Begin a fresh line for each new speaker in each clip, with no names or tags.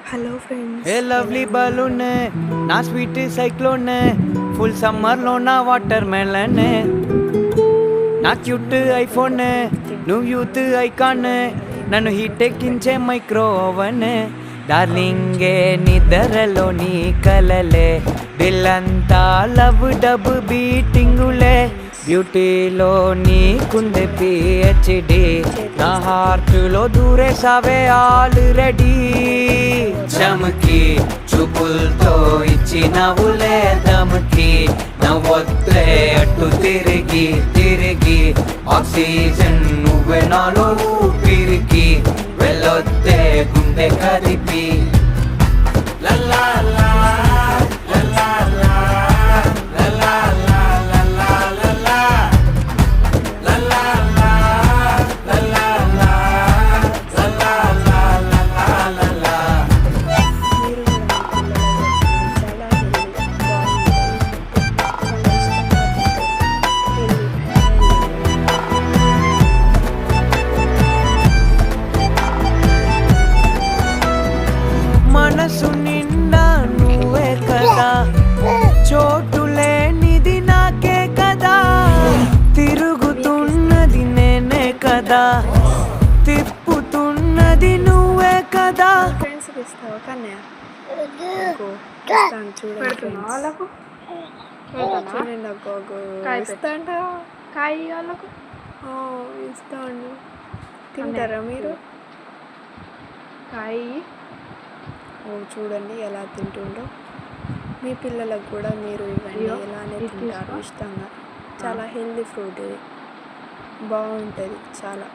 Hello friends,
a lovely balloon నా sweet cyclone full summer లో నా వాటర్ మెలన్ నా క్యూట్ ఐఫోన్ నువ్వు యూత్ ఐకాన్ నన్ను హీట్ ఎక్కించే మైక్రో ఓవెన్ డార్లింగే నిద్రలో నీ కలలే దిల్లంతా లవ్ డబ్ బీటింగులే బ్యూటీలో నీకుంది పిహెచ్డి నా హార్ట్లో దూరేసావే ఆల్రెడీ చమకి చూపులతో ఇచ్చినవులే దమకి నవ్వొద్దే అటు తిరిగి తిరిగి ఆక్సిజన్ నువ్వే నాలో ఊపిరికి వెళ్ళొద్దే గుండె కదిపి లల్లా మనసు నిండా నువ్వే కదా చోటు లేనిది నాకే కదా తిరుగుతున్నది నేనే కదా తిప్పుతున్నది నువ్వే కదా.
ఫ్రెండ్స్ ఇస్తావా కన్యా? ఇస్తాను చూడండి, చూడండి అగ్గో ఇస్తాంట
కాయ వాళ్ళకు
ఇస్తాండి. తింటారా మీరు?
కాయ
చూడండి ఎలా తింటుండో. మీ పిల్లలకు కూడా మీరు ఇవన్నీ ఎలానే తింటారు ఇష్టంగా. చాలా హెల్దీ ఫ్రూట్ ఇది, బాగుంటుంది చాలా.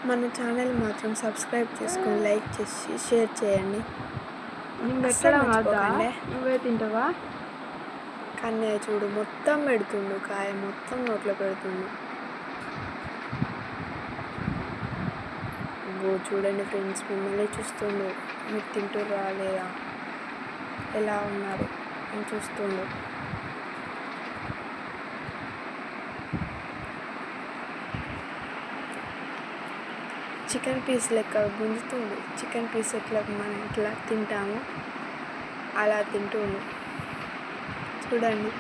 మన ఛానల్ మాత్రం సబ్స్క్రైబ్ చేసుకొని లైక్ చేసి షేర్ చేయండి.
నువ్వే తింటావా?
కన్నయ్య చూడు మొత్తం పెడుతుండు, కాయ మొత్తం నోట్లో పెడుతుండు. చూడండి ఫ్రెండ్స్, మిమ్మల్ని చూస్తుండు. మీరు తింటూ రాలేదా, ఎలా ఉన్నారు అని చూస్తుండు. చికెన్ పీస్ లెక్క గుంజుతుండు. చికెన్ పీస్ ఎట్లా మనం ఎట్లా తింటామో అలా తింటుండు. చూడండి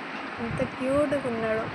ఎంత క్యూట్గా ఉన్నాడో.